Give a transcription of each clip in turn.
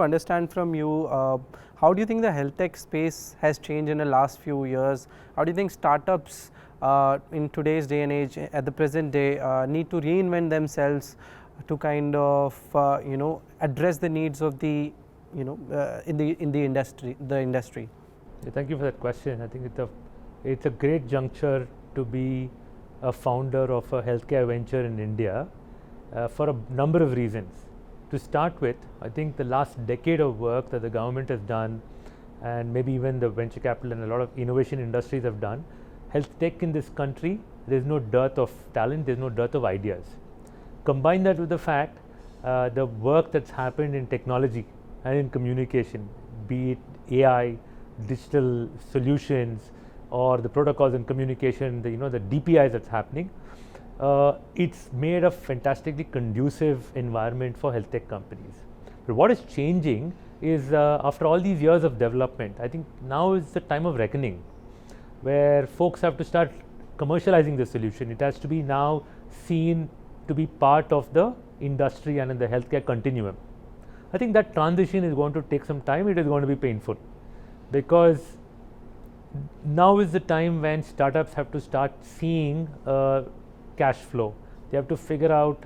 to understand from you, how do you think the health tech space has changed in the last few years? How do you think startups in today's day and age, at the present day, need to reinvent themselves to kind of address the needs of the in the industry, Thank you for that question. I think it's a great juncture to be a founder of a healthcare venture in India for a number of reasons. To start with, I think the last decade of work that the government has done, and maybe even the venture capital and a lot of innovation industries have done, health tech in this country, there's no dearth of talent, there's no dearth of ideas. Combine that with the fact the work that's happened in technology and in communication, be it AI, digital solutions, or the protocols and communication, the DPIs that's happening, it's made a fantastically conducive environment for health tech companies. But what is changing is after all these years of development, I think now is the time of reckoning, where folks have to start commercializing the solution. It has to be now seen to be part of the industry and in the healthcare continuum. I think that transition is going to take some time. It is going to be painful, because now is the time when startups have to start seeing cash flow. They have to figure out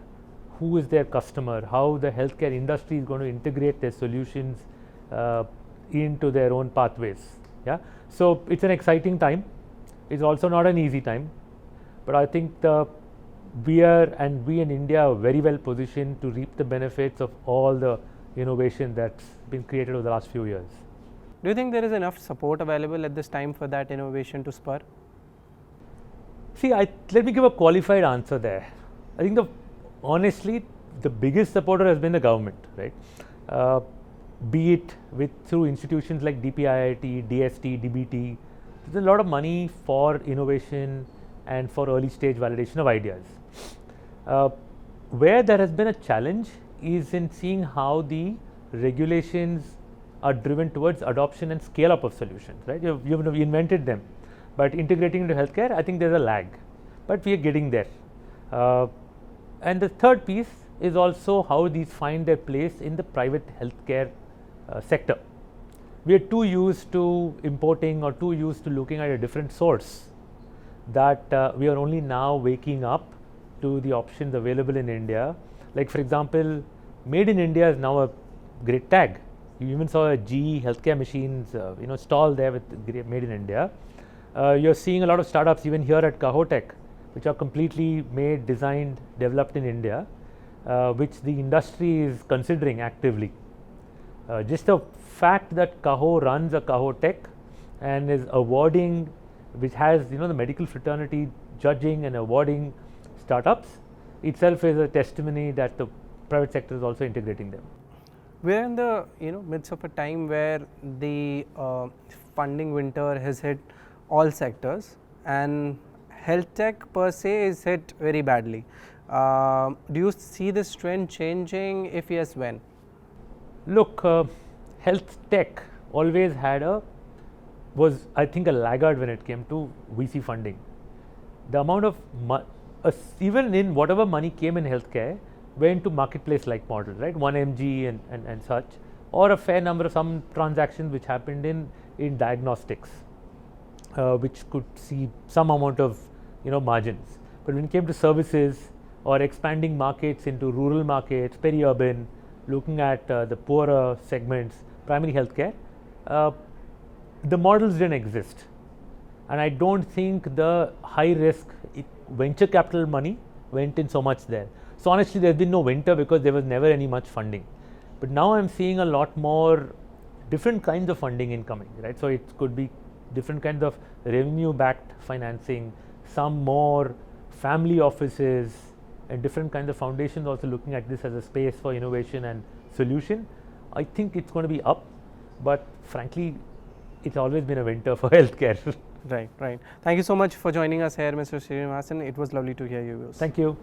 who is their customer, how the healthcare industry is going to integrate their solutions into their own pathways. Yeah, so it's an exciting time. It's also not an easy time, but I think we in India are very well positioned to reap the benefits of all the innovation that's been created over the last few years. Do you think there is enough support available at this time for that innovation to spur? See, let me give a qualified answer there. I think honestly, the biggest supporter has been the government, right? Be it through institutions like DPIIT, DST, DBT. There's a lot of money for innovation and for early stage validation of ideas. Where there has been a challenge is in seeing how the regulations are driven towards adoption and scale up of solutions, right? You've invented them, but integrating into healthcare, I think there's a lag, but we are getting there. And the third piece is also how these find their place in the private healthcare sector. We are too used to importing or too used to looking at a different source, that we are only now waking up to the options available in India. Like, for example, Made in India is now a great tag. You even saw a GE healthcare machines stall there with Made in India. You're seeing a lot of startups even here at Cahotech, which are completely made, designed, developed in India, which the industry is considering actively. Just the fact that Caho runs a Cahotech and is awarding, which has the medical fraternity judging and awarding startups, itself is a testimony that the private sector is also integrating them. We're in the midst of a time where the funding winter has hit all sectors, and health tech per se is hit very badly. Do you see this trend changing? If yes, when? Look, health tech always was I think a laggard when it came to VC funding. The amount of even in whatever money came in healthcare went to marketplace like model, right? 1mg and such, or a fair number of some transactions which happened in diagnostics, which could see some amount of margins. But when it came to services or expanding markets into rural markets, peri-urban, looking at the poorer segments, primary healthcare, the models didn't exist. And I don't think the high risk venture capital money went in so much there. So honestly, there's been no winter because there was never any much funding. But now I'm seeing a lot more different kinds of funding incoming, right? So it could be different kinds of revenue-backed financing, some more family offices, and different kinds of foundations also looking at this as a space for innovation and solution. I think it's going to be up, but frankly, it's always been a winter for healthcare. Right. Thank you so much for joining us here, Mr. Srinivasan. It was lovely to hear your views. Thank you.